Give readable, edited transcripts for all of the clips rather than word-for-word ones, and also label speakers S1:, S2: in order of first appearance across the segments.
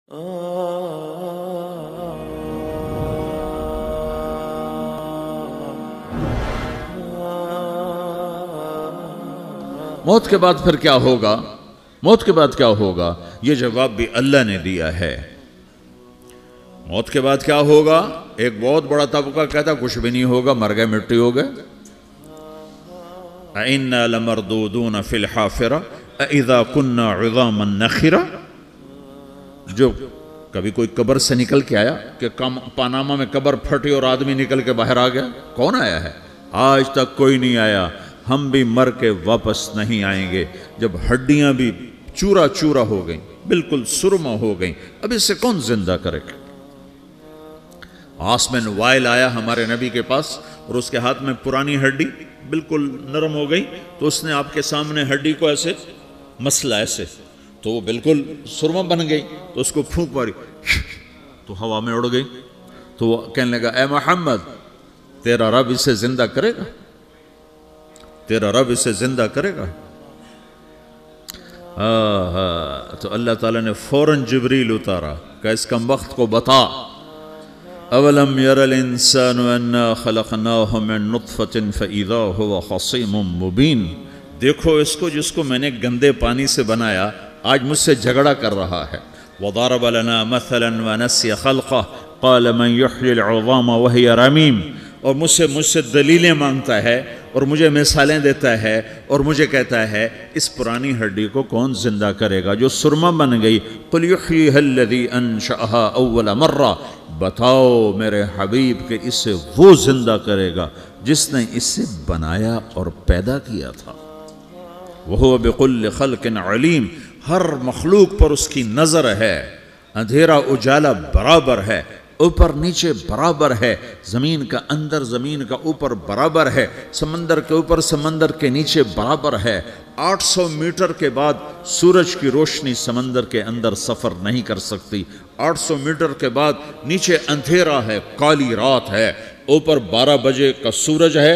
S1: موت کے بعد پھر کیا ہوگا؟ موت کے بعد کیا ہوگا؟ یہ جواب بھی اللہ نے دیا ہے۔ موت کے بعد کیا ہوگا؟ ایک بہت بڑا طبقہ کہتا کچھ بھی نہیں ہوگا، مر گئے، مٹی ہو گئے۔ اِنَّا لَمَرْدُودُونَ فِي الْحَافِرَةِ اِذَا كُنَّا عِظَامًا نَخِرَةً۔ جو کبھی کوئی قبر سے نکل کے آیا کہ پاناما میں قبر پھٹی اور آدمی نکل کے باہر آ گیا؟ کون آیا ہے؟ آج تک کوئی نہیں آیا۔ ہم بھی مر کے واپس نہیں آئیں گے جب ہڈیاں بھی چورا چورا ہو گئیں، بالکل سرما ہو گئیں، اب اس سے کون زندہ کرے گا؟ آسمن وائل آیا ہمارے نبی کے پاس اور اس کے ہاتھ میں پرانی ہڈی بالکل نرم ہو گئی، تو اس نے آپ کے سامنے ہڈی کو ایسے مسلا ایسے، تو وہ بالکل سرما بن گئی، تو اس کو پھونک ماری تو ہوا میں اڑ گئی۔ تو وہ کہنے لگا اے محمد، تیرا رب اسے زندہ کرے گا؟ تیرا رب اسے زندہ کرے گا؟ تو اللہ تعالیٰ نے فوراً جبریل اتارا کہ اس کمبخت کو بتا، اولم یر الانسان انا خلقناہ من نطفۃ فاذا هو خصیم مبین۔ دیکھو اس کو جس کو میں نے گندے پانی سے بنایا، آج مجھ سے جھگڑا کر رہا ہے۔ وضرب لنا مثلا ونسی خلقہ قال من یحیی العظام وہی رمیم۔ اور مجھ سے دلیلیں مانگتا ہے اور مجھے مثالیں دیتا ہے اور مجھے کہتا ہے اس پرانی ہڈی کو کون زندہ کرے گا جو سرما بن گئی؟ قل یحییھا الذی انشأھا اول مرہ۔ بتاؤ میرے حبیب کہ اسے وہ زندہ کرے گا جس نے اسے بنایا اور پیدا کیا تھا۔ وہو بکل خلق علیم۔ ہر مخلوق پر اس کی نظر ہے، اندھیرا اجالا برابر ہے، اوپر نیچے برابر ہے، زمین کا اندر زمین کا اوپر برابر ہے، سمندر کے اوپر سمندر کے نیچے برابر ہے۔ 800 میٹر کے بعد سورج کی روشنی سمندر کے اندر سفر نہیں کر سکتی۔ 800 میٹر کے بعد نیچے اندھیرا ہے، کالی رات ہے، اوپر 12 بجے کا سورج ہے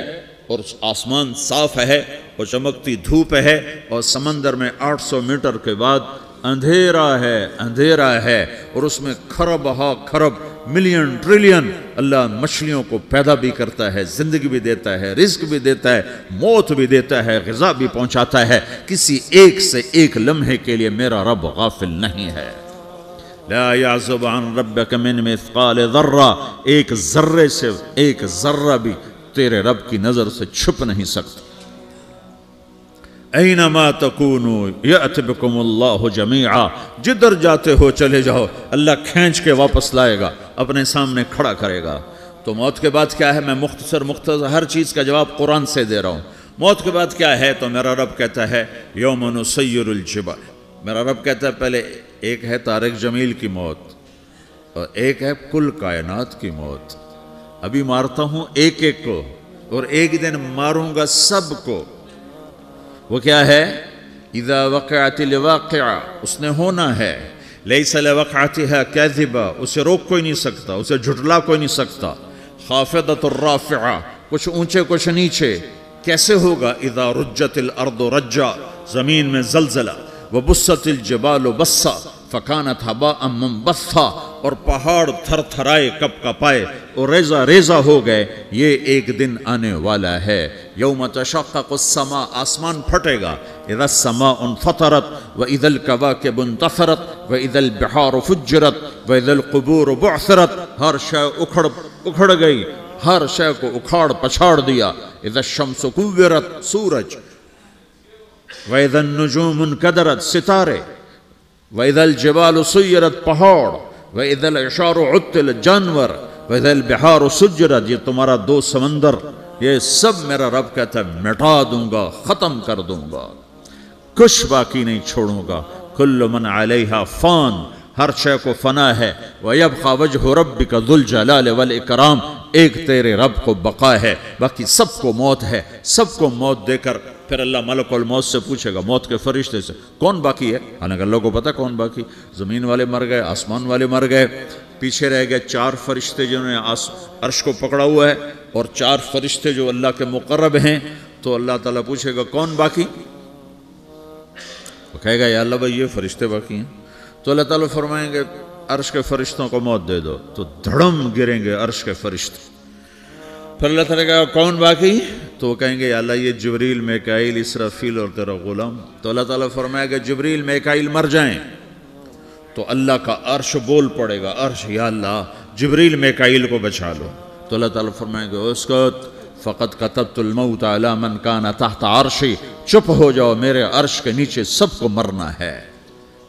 S1: اور آسمان صاف ہے اور چمکتی دھوپ ہے، اور سمندر میں 800 میٹر کے بعد اندھیرا ہے اور اس میں کھرب ہا کھرب ملین ٹریلین اللہ مچھلیوں کو پیدا بھی کرتا ہے، زندگی بھی دیتا ہے، رزق بھی دیتا ہے، موت بھی دیتا ہے، غذا بھی پہنچاتا ہے۔ کسی ایک سے ایک لمحے کے لیے میرا رب غافل نہیں ہے۔ لا يعزب عن ربك من مثقال ذرہ۔ ایک ذرے سے ایک ذرہ بھی تیرے رب کی نظر سے چھپ نہیں سکتا۔ اینما تکونوا یأت بکم اللہ جمیعا۔ جدھر جاتے ہو چلے جاؤ، اللہ کھینچ کے واپس لائے گا، اپنے سامنے کھڑا کرے گا۔ تو موت کے بعد کیا ہے؟ میں مختصر ہر چیز کا جواب قرآن سے دے رہا ہوں۔ موت کے بعد کیا ہے؟ تو میرا رب کہتا ہے یوم نسیر الجبال۔ میرا رب کہتا ہے پہلے ایک ہے طارق جمیل کی موت اور ایک ہے کل کائنات کی موت۔ ابھی مارتا ہوں ایک ایک کو اور ایک دن ماروں گا سب کو۔ وہ کیا ہے؟ اذا وقعت الواقعہ، اس نے ہونا ہے۔ لیس لوقعتها کاذبہ، اسے روک کوئی نہیں سکتا، اسے جھٹلا کوئی نہیں سکتا۔ خافضۃ الرافعہ، کچھ اونچے کچھ نیچے۔ کیسے ہوگا؟ اذا رجت الارض رجا، زمین میں زلزلہ۔ وبست الجبال بسا فکانت ہباء منبثا، اور پہاڑ تھر تھرائے کپ کپائے اور ریزہ ریزہ ہو گئے۔ یہ ایک دن آنے والا ہے۔ یوم تشقق السماء، آسمان پھٹے گا۔ اذا السماء انفطرت واذا الكواكب انتثرت واذا البحار فجرت واذا القبور بعثرت۔ ہر شے اکھڑ گئی، ہر شے کو اکھاڑ پچھاڑ دیا۔ اذا الشمس کورت، سورج۔ واذا النجوم انکدرت، ستارے۔ وَإِذَا الْجِبَالُ سُيِّرَتْ، پہاڑ۔ وَإِذَا الْعِشَارُ عُطِّلَتْ، جانور۔ وَإِذَا الْبِحَارُ سُجِّرَتْ، یہ تمہارا دو سمندر، یہ سب میرا رب کہتا ہے مٹا دوں گا، ختم کر دوں گا، کچھ باقی نہیں چھوڑوں گا۔ كُلُّ مَنْ عَلَيْهَا فان، ہر شے کو فنا ہے۔ وَيَبْقَى وَجْهُ رَبِّكَ ذُو الْجَلَالِ وَالْإِكْرَامِ، ایک تیرے رب کو بقا ہے، باقی سب کو موت ہے۔ سب کو موت دے کر پھر اللہ ملک الموت سے پوچھے گا، موت کے فرشتے سے، کون باقی ہے؟ حالانکہ اللہ کو پتا کون باقی۔ زمین والے مر گئے، آسمان والے مر گئے، پیچھے رہ گئے 4 فرشتے جنہوں نے عرش کو پکڑا ہوا ہے اور 4 فرشتے جو اللہ کے مقرب ہیں۔ تو اللہ تعالیٰ پوچھے گا کون باقی؟ وہ کہے گا یا اللہ بھائی یہ فرشتے باقی ہیں۔ تو اللہ تعالیٰ فرمائیں گے عرش کے فرشتوں کو موت دے دو تو دھڑم گریں گے عرش کے فرشتے. پھر اللہ تعالیٰ کہا کون باقی؟ تو وہ کہیں گے یا اللہ یہ جبریل میکائیل اسرافیل اور تیرا غلام. تو اللہ تعالیٰ فرمائے گا جبریل میکائیل مر جائیں تو اللہ کا عرش بول پڑے گا, عرش یا اللہ جبریل میکائیل کو بچا لو. تو اللہ تعالیٰ فرمائے گا اسکت فقط کتبت الموت علی من کان تحت عرشی, چپ ہو جاؤ میرے عرش کے نیچے سب کو مرنا ہے.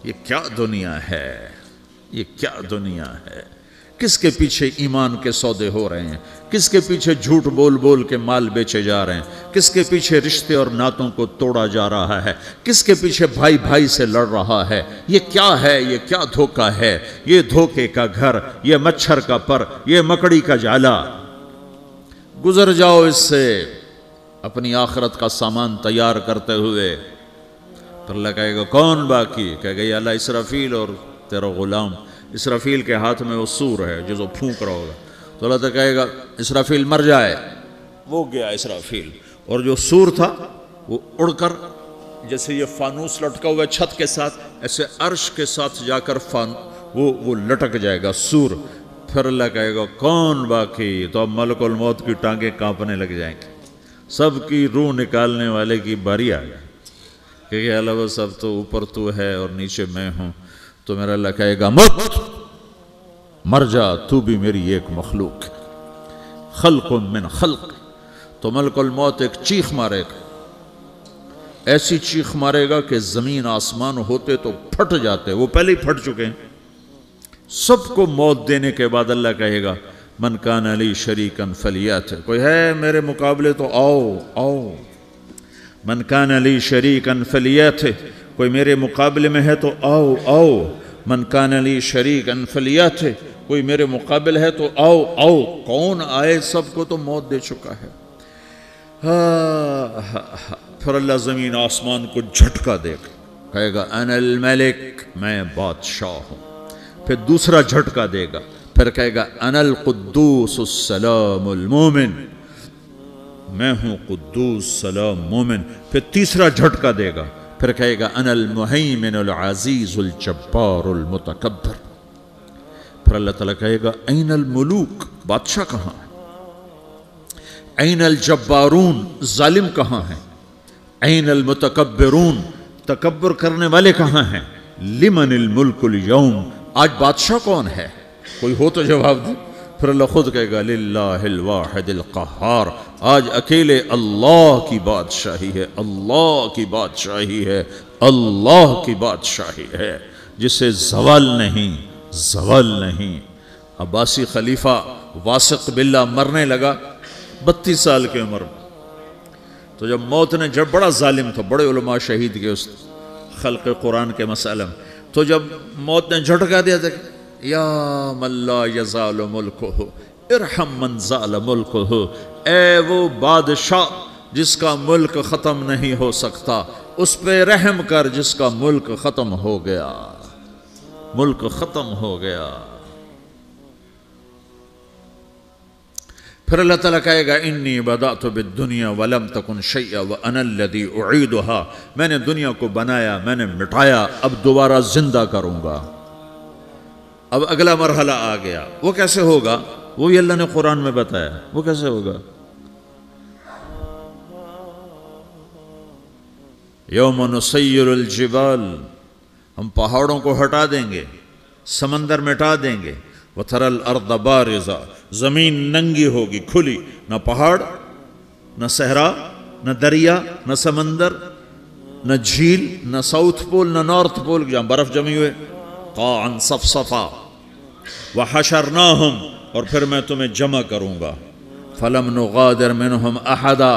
S1: یہ کیا دنیا ہے, یہ کیا دنیا ہے. کس کے پیچھے ایمان کے سودے ہو رہے ہیں, کس کے پیچھے جھوٹ بول بول کے مال بیچے جا رہے ہیں, کس کے پیچھے رشتے اور ناتوں کو توڑا جا رہا ہے, کس کے پیچھے بھائی بھائی سے لڑ رہا ہے. یہ کیا ہے, یہ کیا دھوکہ ہے, یہ دھوکے کا گھر, یہ مچھر کا پر, یہ مکڑی کا جالا. گزر جاؤ اس سے اپنی آخرت کا سامان تیار کرتے ہوئے. پھر اللہ کہے گا کون باقی؟ کہے گا یا اللہ اسرافیل اور تیرا غلام. اسرافیل کے ہاتھ میں وہ سور ہے جو پھونک رہا ہوگا. تو اللہ تعالیٰ کہے گا اسرافیل مر جائے. وہ گیا اسرافیل, اور جو سور تھا وہ اڑ کر جیسے یہ فانوس لٹکا ہوا چھت کے ساتھ ایسے عرش کے ساتھ جا کر وہ لٹک جائے گا سور. پھر اللہ کہے گا کون باقی؟ تو اب ملک الموت کی ٹانگیں کانپنے لگ جائیں گے. سب کی روح نکالنے والے کی باری آ گئی کہ اللہ بس اب تو اوپر تو ہے اور نیچے میں ہوں. تو میرا اللہ کہے گا موت مر جا, تو بھی میری ایک مخلوق, خلق من خلق. تو ملک الموت ایک چیخ مارے گا, ایسی چیخ مارے گا کہ زمین آسمان ہوتے تو پھٹ جاتے, وہ پہلے ہی پھٹ چکے ہیں. سب کو موت دینے کے بعد اللہ کہے گا من کان لی شریکن فلیات, کوئی ہے میرے مقابلے تو آؤ آؤ. من کان لی شریکن فلیات, کوئی میرے مقابلے میں ہے تو آؤ آؤ. من کان لی شریکن فلیات, کوئی میرے مقابل ہے تو آؤ آؤ. کون آئے؟ سب کو تو موت دے چکا ہے. پھر اللہ زمین آسمان کو جھٹکا دے گا, کہے گا انا الملک, میں بادشاہ ہوں. پھر دوسرا جھٹکا دے گا, پھر کہے گا انا القدوس السلام المومن, میں ہوں قدوس سلام مومن. پھر تیسرا جھٹکا دے گا, پھر کہے گا انا المہیمن العزیز الجبار المتکبر. پھر اللہ تعالیٰ کہے گا این الملوک, بادشاہ کہاں ہے؟ این الجبارون, ظالم کہاں ہیں؟ این المتکبرون, تکبر کرنے والے کہاں ہیں؟ لمن الملک اليوم, آج بادشاہ کون ہے؟ کوئی ہو تو جواب دے. پھر اللہ خود کہے گا للہ الواحد القہار, آج اکیلے اللہ کی بادشاہی ہے, اللہ کی بادشاہی ہے, اللہ کی بادشاہی ہے جسے زوال نہیں, زوال نہیں. عباسی خلیفہ واثق باللہ مرنے لگا 32 سال کی عمر میں. تو جب موت نے, جب بڑا ظالم تھا, بڑے علماء شہید کے اس خلق قرآن کے مسئلہ میں, تو جب موت نے جھٹکا دیا تھا یا من لا یزال ملکہ ارحم من زال ملکہ, اے وہ بادشاہ جس کا ملک ختم نہیں ہو سکتا, اس پہ رحم کر جس کا ملک ختم ہو گیا, ملک ختم ہو گیا. پھر اللہ تعالیٰ کہے گا انی بدأت بالدنیا ولم تکن شیئا وانا الذی اعیدها, میں نے دنیا کو بنایا, میں نے مٹایا, اب دوبارہ زندہ کروں گا. اب اگلا مرحلہ آ گیا, وہ کیسے ہوگا؟ وہی اللہ نے قرآن میں بتایا. وہ کیسے ہوگا؟ یوم نسیر الجبال, ہم پہاڑوں کو ہٹا دیں گے, سمندر مٹا دیں گے. وَتَرَى الْأَرْضَ بَارِزَةً, زمین ننگی ہوگی, کھلی, نہ پہاڑ, نہ صحرا, نہ دریا, نہ سمندر, نہ جھیل, نہ ساؤتھ پول, نہ نارتھ پول جہاں برف جمی ہوئے. قَاعًا صَفْصَفًا وَحَشَرْنَاهُمْ, اور پھر میں تمہیں جمع کروں گا. فَلَمْ نُغَادِرْ مِنْهُمْ أَحَدًا,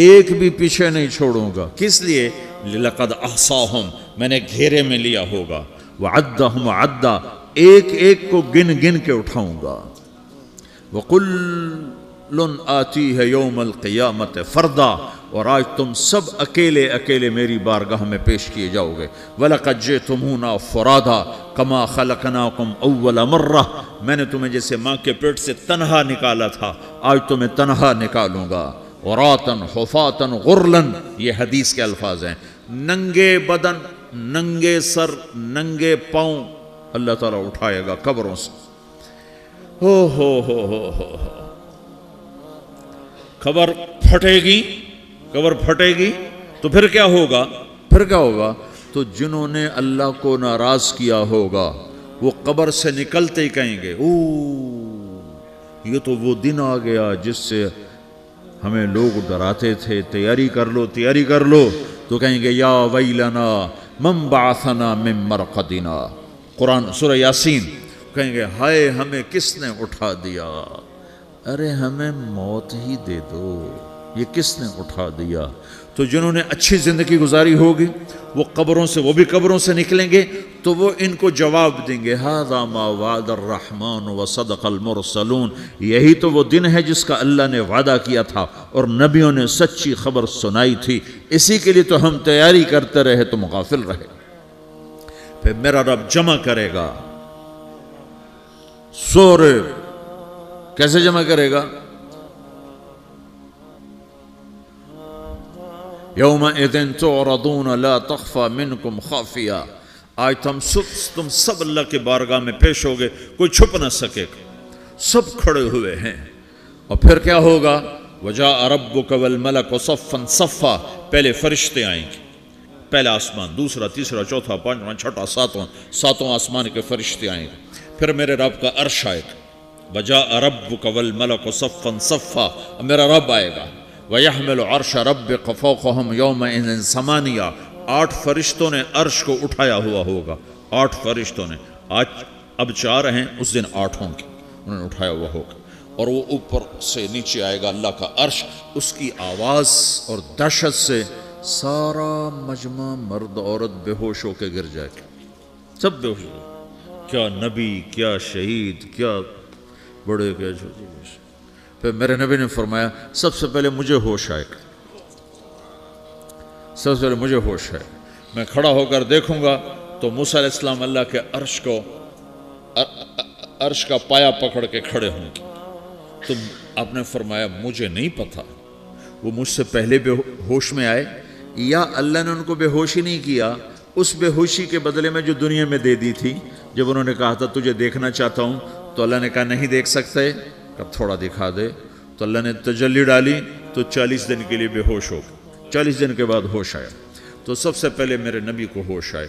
S1: ایک بھی پیچھے نہیں چھوڑوں گا. کس لیے؟ لَقَدْ أَحْصَاهُمْ, میں نے گھیرے میں لیا ہوگا. وَعَدَّهُمْ عَدًّا, ایک ایک کو گن گن کے اٹھاؤں گا. وَقُلٌّ آتِيهَ يَوْمَ الْقِيَامَةِ فَرْدًا, اور آج تم سب اکیلے اکیلے میری بارگاہ میں پیش کیے جاؤ گے. وَلَقَدْ جِئْتُمُونَا فُرَادًا كَمَا خَلَقْنَاكُمْ أَوَّلَ مَرَّةٍ, میں نے تمہیں جیسے ماں کے پیٹ سے تنہا نکالا تھا, آج تمہیں تنہا نکالوں گا. عُرَاةً حُفَاةً غُرْلًا, یہ حدیث کے الفاظ ہیں. ننگے بدن, ننگے سر, ننگے پاؤں, اللہ تعالیٰ اٹھائے گا قبروں سے. ہو قبر پھٹے گی تو پھر کیا ہوگا؟ تو جنہوں نے اللہ کو ناراض کیا ہوگا وہ قبر سے نکلتے ہی کہیں گے یہ تو وہ دن آ گیا جس سے ہمیں لوگ ڈراتے تھے، تیاری کر لو. تو کہیں گے یا ویلنا من بعثنا من مرقدنا، قرآن سورہ یاسین. کہیں گے ہائے ہمیں کس نے اٹھا دیا، ارے ہمیں موت ہی دے دو، یہ کس نے اٹھا دیا. تو جنہوں نے اچھی زندگی گزاری ہوگی وہ بھی قبروں سے نکلیں گے تو وہ ان کو جواب دیں گے ھذا ما وعد الرحمن وصدق المرسلون، یہی تو وہ دن ہے جس کا اللہ نے وعدہ کیا تھا اور نبیوں نے سچی خبر سنائی تھی، اسی کے لیے تو ہم تیاری کرتے رہے تم غافل رہے. پھر میرا رب جمع کرے گا سورے. کیسے جمع کرے گا؟ یومئذ تعرضون لا تخفى منکم خافیہ. آج تم سب اللہ کے بارگاہ میں پیش ہوگے، کوئی چھپ نہ سکے گا، سب کھڑے ہوئے ہیں. اور پھر کیا ہوگا؟ وجاء ربک والملک صفا صفا. پہلے فرشتے آئیں گے، پہلا آسمان، دوسرا، تیسرا، چوتھا، پانچواں، چھٹا، ساتواں آسمان کے فرشتے آئیں گے. پھر میرے رب کا عرش آئے گا. وجاء ربک والملک صفا صفا، میرا رب آئے گا. وَيَحْمِلُ عَرْشَ رَبِّكَ فَوْقَهُمْ يَوْمَئِذٍ ثَمَانِيَةٌ. 8 فرشتوں نے عرش کو اٹھایا ہوا ہوگا. 8 فرشتوں نے، آج اب 4 ہیں، اس دن 8 ہوں گے، انہوں نے اٹھایا ہوا ہوگا. اور وہ اوپر سے نیچے آئے گا اللہ کا عرش. اس کی آواز اور دہشت سے سارا مجمع مرد عورت بے ہوش ہو کے گر جائے گا، سب بے ہوش. کیا نبی، کیا شہید، کیا بڑے، کیا چھوٹے. پھر میرے نبی نے فرمایا سب سے پہلے مجھے ہوش آئے گا، سب سے پہلے مجھے ہوش ہے. میں کھڑا ہو کر دیکھوں گا تو موسیٰ علیہ السلام اللہ کے عرش کا پایا پکڑ کے کھڑے ہوں گے. تو آپ نے فرمایا مجھے نہیں پتا وہ مجھ سے پہلے بے ہوش میں آئے یا اللہ نے ان کو بے ہوشی نہیں کیا، اس بے ہوشی کے بدلے میں جو دنیا میں دے دی تھی. جب انہوں نے کہا تھا تجھے دیکھنا چاہتا ہوں تو اللہ نے کہا نہیں دیکھ سکتے، کب تھوڑا دکھا دے. تو اللہ نے تجلی ڈالی تو 40 دن کے لیے بے ہوش ہو گئے. 40 دن کے بعد ہوش آیا. تو سب سے پہلے میرے نبی کو ہوش آئے،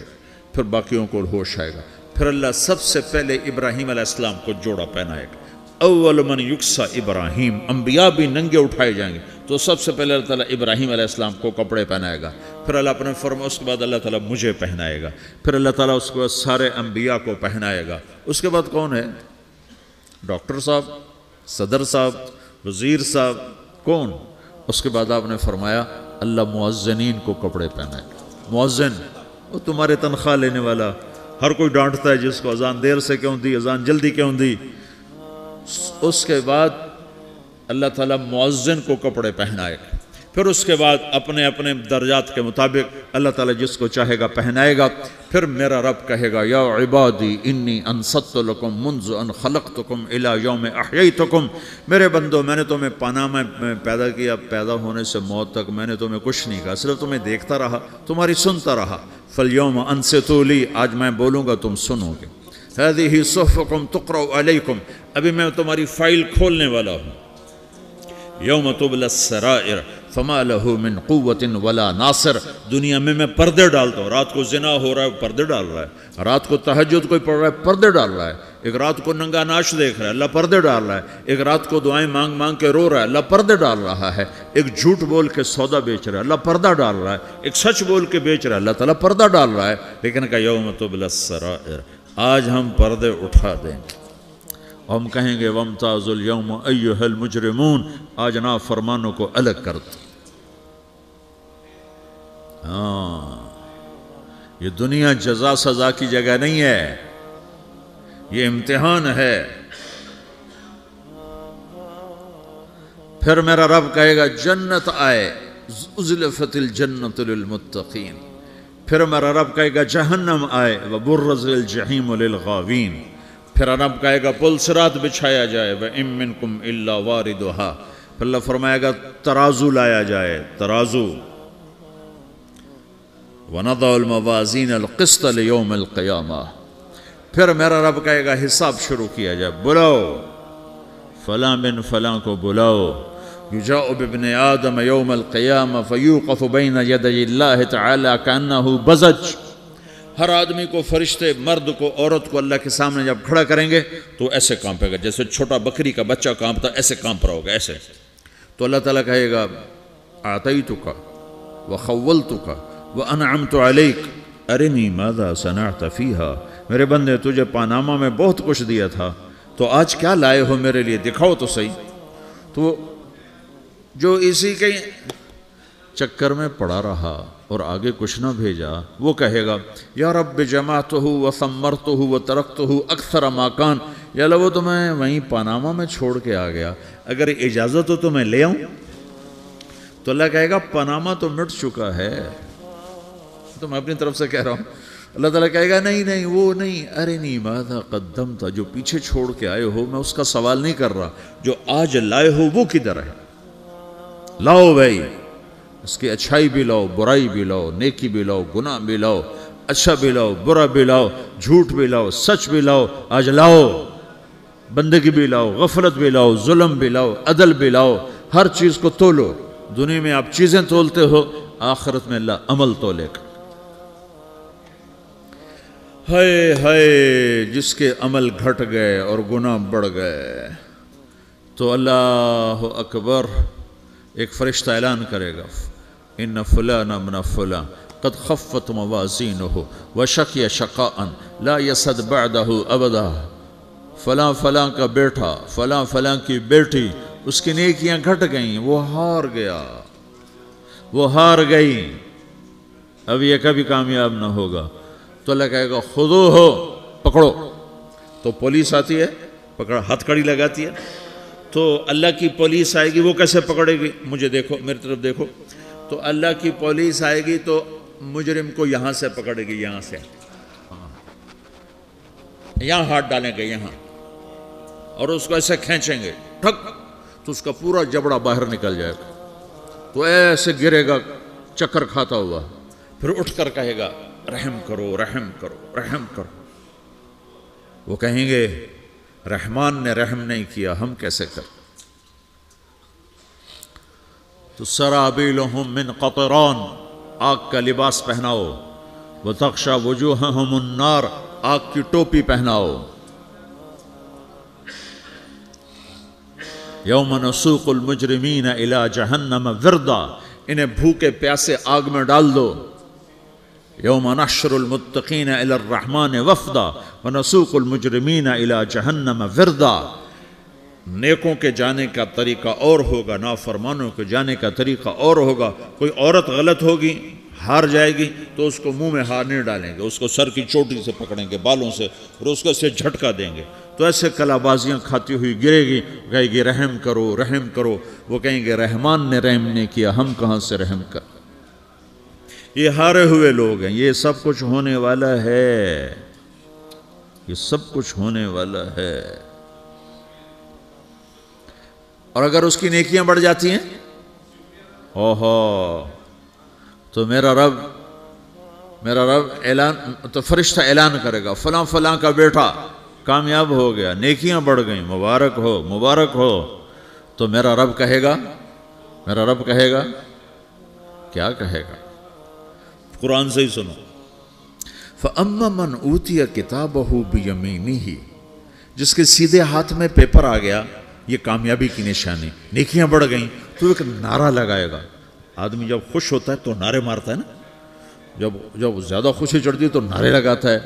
S1: پھر باقیوں کو ہوش آئے گا. پھر اللہ سب سے پہلے ابراہیم علیہ السلام کو جوڑا پہنائے گا. اول من یکسا ابراہیم، انبیاء بھی ننگے اٹھائے جائیں گے. تو سب سے پہلے اللہ تعالیٰ ابراہیم علیہ السلام کو کپڑے پہنائے گا. پھر اللہ اپنے فرما، اس کے بعد اللہ تعالیٰ مجھے پہنائے گا. پھر اللہ تعالیٰ اس کے بعد سارے انبیاء کو پہنائے گا. اس کے بعد کون ہے؟ ڈاکٹر صاحب، صدر صاحب، وزیر صاحب، کون؟ اس کے بعد آپ نے فرمایا اللہ مؤذنین کو کپڑے پہنائے گا. مؤذن وہ تمہارے تنخواہ لینے والا، ہر کوئی ڈانٹتا ہے جس کو اذان دیر سے کیوں دی، اذان جلدی کیوں دی. اس کے بعد اللہ تعالیٰ مؤذن کو کپڑے پہنائے گا. پھر اس کے بعد اپنے اپنے درجات کے مطابق اللہ تعالیٰ جس کو چاہے گا پہنائے گا. پھر میرا رب کہے گا یا عبادی انی انصت لکم منذ ان خلقتکم الی یوم احییتکم. میرے بندو، میں نے تمہیں پناہ میں پیدا کیا، پیدا ہونے سے موت تک میں نے تمہیں کچھ نہیں کہا، صرف تمہیں دیکھتا رہا، تمہاری سنتا رہا. فالیوم انصتوا لی، آج میں بولوں گا تم سنو گے. هذه صحفکم تقرأ علیکم، ابھی میں تمہاری فائل کھولنے والا ہوں. یوم تبلی السرائر فما له من قوت ولا ناصر. دنیا میں پردے ڈالتا ہوں. رات کو زنا ہو رہا ہے، پردے ڈال رہا ہے. رات کو تہجد کوئی پڑھ رہا ہے، پردے ڈال رہا ہے. ایک رات کو ننگا ناچ دیکھ رہا ہے، اللہ پردے ڈال رہا ہے. ایک رات کو دعائیں مانگ مانگ کے رو رہا ہے، اللہ پردے ڈال رہا ہے. ایک جھوٹ بول کے سودا بیچ رہا ہے، اللہ پردہ ڈال رہا ہے. ایک سچ بول کے بیچ رہا ہے، اللہ تعالیٰ پردہ ڈال رہا ہے. لیکن کہ یوم تبلی السرائر، آج ہم پردے اٹھا دیں گے. ہم کہیں گے وامتازوا اليوم ایھا المجرمون، آج نافرمانوں کو الگ کر دو. یہ دنیا جزا سزا کی جگہ نہیں ہے، یہ امتحان ہے. پھر میرا رب کہے گا جنت آئے، ازلفت الجنت للمتقین. پھر میرا رب کہے گا جہنم آئے، وبرزت الجحیم للغاوین. پھر رب کہے گا پل صراط بچھایا جائے، وَإِن مِّنكُمْ إِلَّا وَارِدُهَا. پھر اللہ فرمائے گا ترازو لایا جائے، ترازو. وَنَضَعُ الْمَوَازِينَ الْقِسْطَ لِيَوْمِ الْقِيَامَةِ. پھر میرا رب کہے گا حساب شروع کیا جائے، بلاؤ فلاں بن فلاں کو بلاؤ، یجاء بابن آدم یوم القیامہ فیوقف بین یدی اللہ تعالی کانہ بزج، ہر آدمی کو، فرشتے، مرد کو، عورت کو اللہ کے سامنے جب کھڑا کریں گے تو ایسے کانپے گا جیسے چھوٹا بکری کا بچہ کانپتا، ایسے کانپ رہا ہوگا ایسے. تو اللہ تعالیٰ کہے گا اعطیتک وخولتک وانعمت علیک ارنی ماذا صنعت فیہا، میرے بندے تجھے پاناما میں بہت کچھ دیا تھا، تو آج کیا لائے ہو میرے لیے، دکھاؤ تو صحیح. تو جو اسی کے چکر میں پڑا رہا اور آگے کچھ نہ بھیجا، وہ کہے گا یا رب جمعتہ وثمرتہ وترکتہ اکثر ما کان، یا اللہ وہ تو میں وہیں پاناما میں چھوڑ کے آ گیا، اگر اجازت ہو تو میں لے آؤں. تو اللہ کہے گا پاناما تو مٹ چکا ہے، تو میں اپنی طرف سے کہہ رہا ہوں. اللہ تعالیٰ کہے گا نہیں نہیں وہ نہیں، ارنی ماذا قدمت، جو پیچھے چھوڑ کے آئے ہو میں اس کا سوال نہیں کر رہا، جو آج لائے ہو وہ کدھر ہے، لاؤ بھائی، اس کی اچھائی بھی لاؤ، برائی بھی لاؤ، نیکی بھی لاؤ، گناہ بھی لاؤ، اچھا بھی لاؤ، برا بھی لاؤ، جھوٹ بھی لاؤ، سچ بھی لاؤ، آج لاؤ، بندگی بھی لاؤ، غفلت بھی لاؤ، ظلم بھی لاؤ، عدل بھی لاؤ، ہر چیز کو تولو. دنیا میں آپ چیزیں تولتے ہو، آخرت میں اللہ عمل تولے گا. ہائے ہائے جس کے عمل گھٹ گئے اور گناہ بڑھ گئے، تو اللہ اکبر، ایک فرشتہ اعلان کرے گا ان فلان ابن فلان قد خفت موازینہ وشقی شقاء لا یسد بعدہ ابدا، فلاں فلاں کا بیٹا، فلاں فلاں کی بیٹی، اس کی نیکیاں گھٹ گئیں، وہ ہار گیا، وہ ہار گئی، اب یہ کبھی کامیاب نہ ہوگا. تو اللہ کہے گا خودو ہو، پکڑو. تو پولیس آتی ہے، پکڑ ہتھ کڑی لگاتی ہے. تو اللہ کی پولیس آئے گی، وہ کیسے پکڑے گی، مجھے دیکھو، میری طرف دیکھو. تو اللہ کی پولیس آئے گی تو مجرم کو یہاں سے پکڑے گی، یہاں سے، یہاں ہاتھ ڈالیں گے یہاں، اور اس کو ایسے کھینچیں گے ٹھک، تو اس کا پورا جبڑا باہر نکل جائے گا. تو ایسے گرے گا چکر کھاتا ہوا، پھر اٹھ کر کہے گا رحم کرو رحم کرو رحم کرو. وہ کہیں گے رحمان نے رحم نہیں کیا، ہم کیسے کر. تو سرابیلہم من قطران، آگ کا لباس پہناؤ، وتغشی وجوہہم النار، آگ کی ٹوپی پہناؤ. یوم نسوق المجرمین الی جہنم وردا، انہیں بھوکے پیاسے آگ میں ڈال دو. یوم نحشر المتقین الی الرحمن وفدا ونسوق المجرمین الی جہنم وردا. نیکوں کے جانے کا طریقہ اور ہوگا، نافرمانوں کے جانے کا طریقہ اور ہوگا. کوئی عورت غلط ہوگی، ہار جائے گی، تو اس کو منہ میں ہار نہیں ڈالیں گے، اس کو سر کی چوٹی سے پکڑیں گے، بالوں سے، اور اس کو سے جھٹکا دیں گے. تو ایسے کلا بازیاں کھاتی ہوئی گرے گی، کہے گی رحم کرو رحم کرو. وہ کہیں گے رحمان نے رحم نہیں کیا، ہم کہاں سے رحم کر. یہ ہارے ہوئے لوگ ہیں. یہ سب کچھ ہونے والا ہے، یہ سب کچھ ہونے والا ہے. اور اگر اس کی نیکیاں بڑھ جاتی ہیں، اوہو، تو میرا رب اعلان، تو فرشتہ اعلان کرے گا فلاں فلاں کا بیٹا کامیاب ہو گیا، نیکیاں بڑھ گئیں، مبارک ہو مبارک ہو. تو میرا رب کہے گا کیا کہے گا، قرآن سے ہی سنو. فَأَمَّا مَنْ أُوتِيَ كِتَابَهُ بِيَمِينِهِ، جس کے سیدھے ہاتھ میں پیپر آ گیا، یہ کامیابی کی نشانی، نیکیاں بڑھ گئیں، تو ایک نعرہ لگائے گا. آدمی جب خوش ہوتا ہے تو نعرے مارتا ہے نا، جب زیادہ خوشی چڑھتی ہے تو نعرے لگاتا ہے.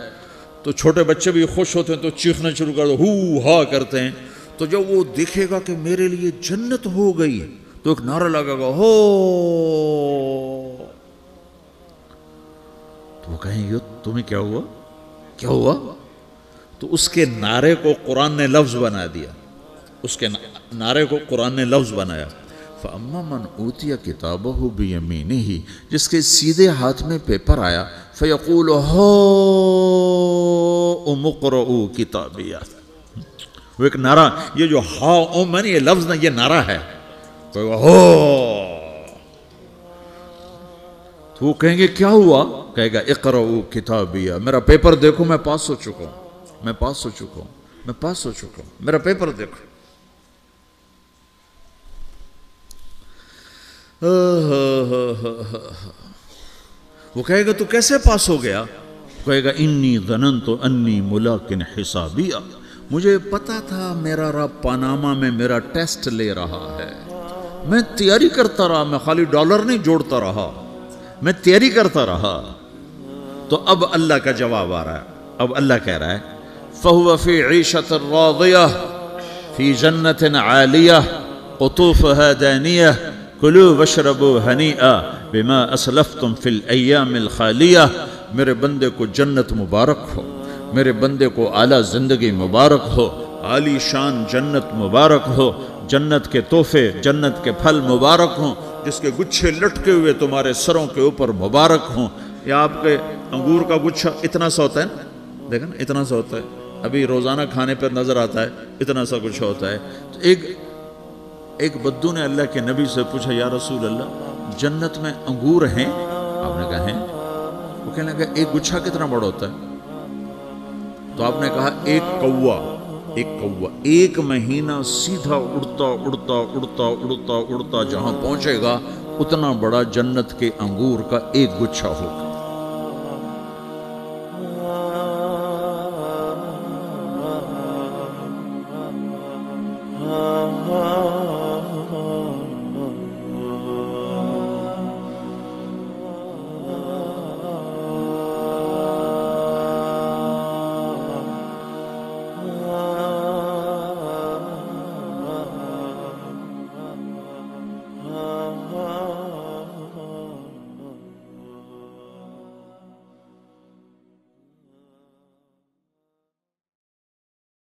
S1: تو چھوٹے بچے بھی خوش ہوتے ہیں تو چیخنا شروع کر دو، ہو ہا کرتے ہیں. تو جب وہ دیکھے گا کہ میرے لیے جنت ہو گئی، تو ایک نعرہ لگے گا، ہو. تو وہ کہیں گے تمہیں کیا ہوا. تو اس کے نعرے کو قرآن نے لفظ بنا دیا، اس کے نعرے کو قرآن نے لفظ بنایا. فَأَمَّا مَنْ أُوتِيَ كِتَابَهُ بِيَمِينِهِ، جس کے سیدھے ہاتھ میں پیپر آیا، فَيَقُولُ هَاؤْمُ اقْرَءُوا كِتَابِيَهْ. وہ ایک نعرہ، یہ جو ہاؤم ہے یہ لفظ نہ، یہ نعرہ ہے. تو وہ کہیں گے کیا ہوا، کہے گا اقرؤوا کتابیہ، میرا پیپر دیکھو میں پاس ہو چکا ہوں. میں پاس ہو چکا ہوں، میں پاس ہو چکا ہوں، میرا پیپر دیکھو۔ وہ کہے گا تو کیسے پاس ہو گیا؟ کہے گا انی ظننت انی ملاقن حسابیہ، مجھے پتا تھا میرا رب پاناما میں میرا ٹیسٹ لے رہا ہے، میں تیاری کرتا رہا، میں خالی ڈالر نہیں جوڑتا رہا، میں تیاری کرتا رہا۔ تو اب اللہ کا جواب آ رہا ہے، اب اللہ کہہ رہا ہے فَهُوَ فِي عِيشَةٍ رَاضِيَةٍ فِي جَنَّةٍ عَالِيَةٍ قُطُوفُهَا دَانِيَةٍ كُلُوا وَاشْرَبُوا هَنِيئًا بِمَا أَسْلَفْتُمْ فِي الْأَيَّامِ الْخَالِيَةِ، میرے بندے کو جنت مبارک ہو، میرے بندے کو اعلیٰ زندگی مبارک ہو، عالی شان جنت مبارک ہو، جنت کے تحفے، جنت کے پھل مبارک ہوں، جس کے گچھے لٹکے ہوئے تمہارے سروں کے اوپر مبارک ہوں۔ یا آپ کے انگور کا گچھا اتنا سا ہوتا ہے نا، دیکھا نا اتنا سا ہوتا ہے، ابھی روزانہ کھانے پر نظر آتا ہے، اتنا سا گچھا ہوتا ہے۔ تو ایک بدو نے اللہ کے نبی سے پوچھا یا رسول اللہ جنت میں انگور ہیں؟ آپ نے کہا ہیں۔ وہ کہنے لگا ایک گچھا کتنا بڑا ہوتا ہے؟ تو آپ نے کہا ایک کوا ایک مہینہ سیدھا اڑتا اڑتا اڑتا اڑتا اڑتا جہاں پہنچے گا اتنا بڑا جنت کے انگور کا ایک گچھا ہوگا۔